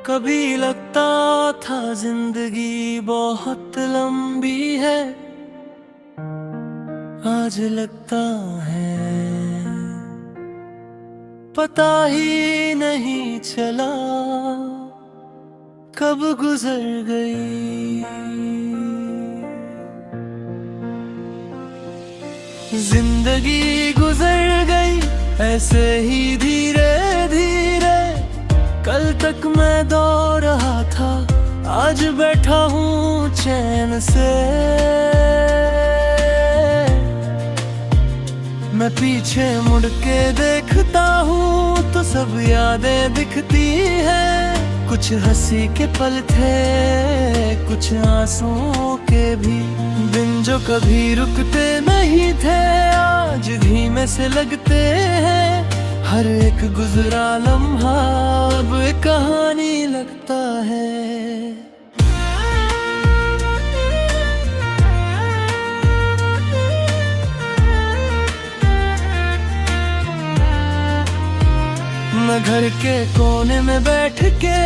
कभी लगता था जिंदगी बहुत लंबी है, आज लगता है पता ही नहीं चला कब गुजर गई। जिंदगी गुजर गई ऐसे ही धीरे धीरे, कल तक मैं दौड़ रहा था आज बैठा हूँ चैन से। मैं पीछे मुड़ के देखता हूँ तो सब यादें दिखती हैं, कुछ हंसी के पल थे कुछ आंसुओं के भी, दिन जो कभी रुकते नहीं थे आज धीमे से लगते हैं। हर एक गुजरा लम्हा अब एक कहानी लगता है। मैं घर के कोने में बैठ के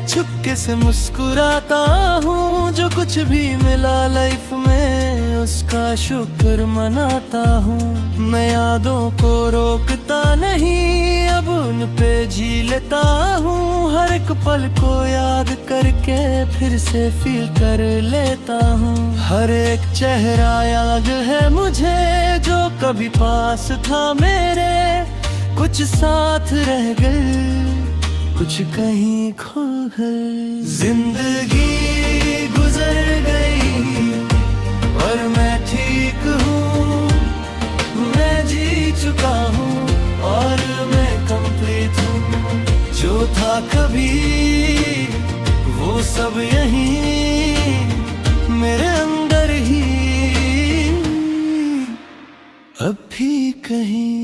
चुपके से मुस्कुराता हूँ, जो कुछ भी मिला लाइफ में उसका शुक्र मनाता हूँ। मैं यादों को रोकता नहीं अब उन पे जी लेता हूँ, हर एक पल को याद करके फिर से फील कर लेता हूँ। हर एक चेहरा याद है मुझे जो कभी पास था मेरे, कुछ साथ रह गए कुछ कहीं खो गए। जिंदगी गुजर गई और मैं ठीक हूँ, मैं जी चुका हूँ और मैं कंप्लीट हूँ। जो था कभी वो सब यहीं मेरे अंदर ही अब भी कहीं।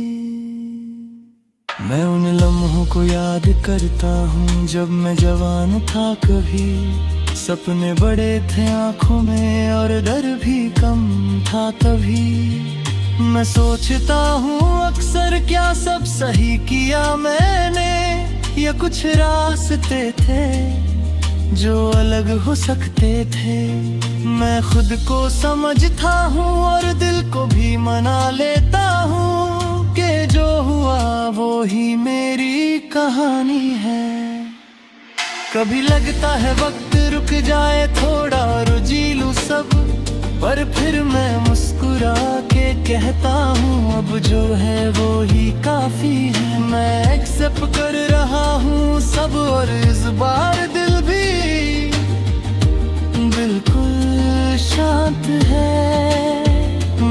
मैं उन लम्हों को याद करता हूँ जब मैं जवान था, कभी सपने बड़े थे आँखों में और डर भी कम था तभी। मैं सोचता हूँ अक्सर क्या सब सही किया मैंने, या कुछ रास्ते थे जो अलग हो सकते थे। मैं खुद को समझता हूँ और दिल को भी मना लेता हूँ कि जो हुआ वो ही मेरी कहानी है। कभी लगता है वक्त रुक जाए थोड़ा और जी लूं सब, पर फिर मैं मुस्कुरा के कहता हूँ अब जो है वो ही काफी है। मैं एक्सेप्ट कर रहा हूँ सब और इस बार दिल भी बिल्कुल शांत है।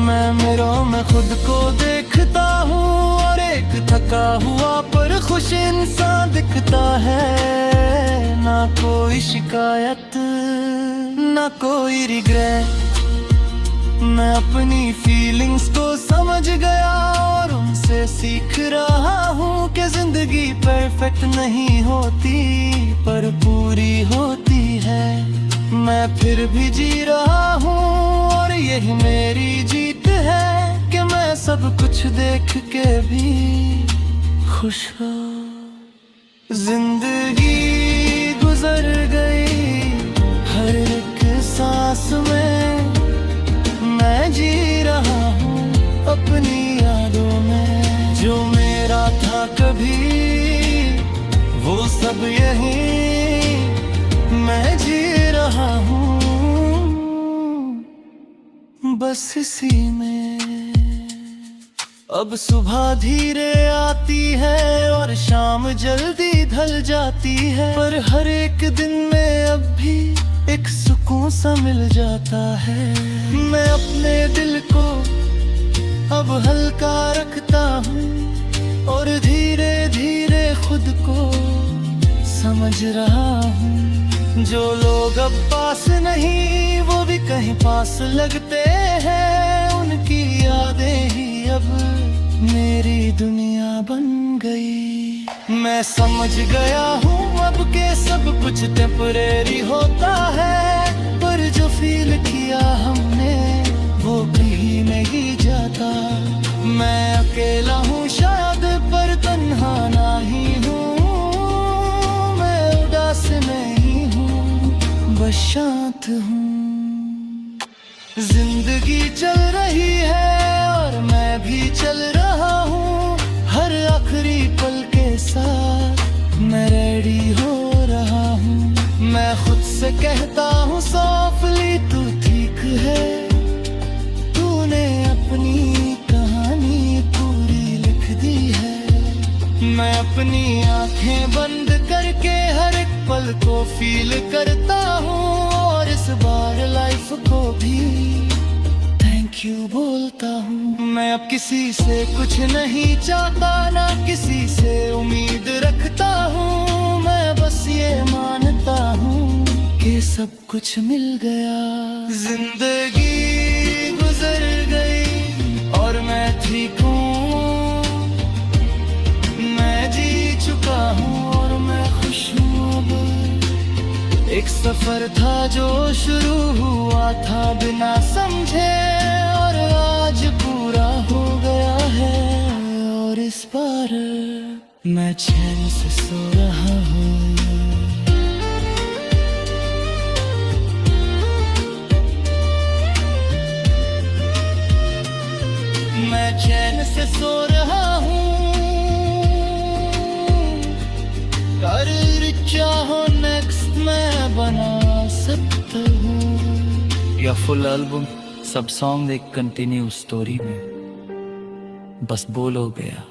मैं मिरर में खुद को देखता हूँ और एक थका हुआ पर खुश इंसान दिखता है। ना कोई शिकायत ना कोई रिग्रेट, मैं अपनी फीलिंग्स को समझ गया और उनसे सीख रहा हूँ कि जिंदगी परफेक्ट नहीं होती पर पूरी होती है। मैं फिर भी जी रहा हूँ और यही मेरी जीत है कि मैं सब कुछ देख के भी खुश हूँ। जिंदगी गुजर गई हर एक सांस में, मैं जी रहा हूँ अपनी यादों में। जो मेरा था कभी वो सब यही मैं जी रहा हूँ बस इसी में। अब सुबह धीरे आती है और शाम जल्दी ढल जाती है, पर हर एक दिन में अब भी एक सुकून सा मिल जाता है। मैं अपने दिल को अब हल्का रखता हूँ और धीरे धीरे खुद को समझ रहा हूँ। जो लोग अब पास नहीं वो भी कहीं पास लगते हैं, उनकी यादें ही अब मेरी दुनिया बन गई। मैं समझ गया हूँ अब के सब कुछ टेम्परेरी होता है, पर जो फील किया हमने वो कहीं नहीं जाता। मैं अकेला हूँ शायद पर तन्हा नहीं हूँ, मैं उदास में साथ हूँ। जिंदगी चल रही है और मैं भी चल रहा हूँ, हर आखिरी पल के साथ मैं रेडी हो रहा हूँ। मैं खुद से कहता हूँ सॉफ्टली तू ठीक है, तूने अपनी कहानी पूरी लिख दी है। मैं अपनी आंखें बंद करके हर एक पल को फील करता हूँ, और इस बार लाइफ को भी थैंक यू बोलता हूँ। मैं अब किसी से कुछ नहीं चाहता, ना किसी से उम्मीद रखता हूँ। मैं बस ये मानता हूँ कि सब कुछ मिल गया। जिंदगी गुजर गई और मैं ठीक हूँ, मैं जी चुका हूँ और मैं खुश हूँ। अब एक सफर था जो शुरू हुआ था बिना समझे, और आज पूरा हो गया है, और इस बार मैं चैन से सो रहा हूँ। मैं चैन से सो रहा हूँ, कर चाहो नेक्स्ट मैं बना सकता हूँ। या फुल एल्बम सब सॉन्ग एक कंटिन्यू स्टोरी में बस बोल हो गया।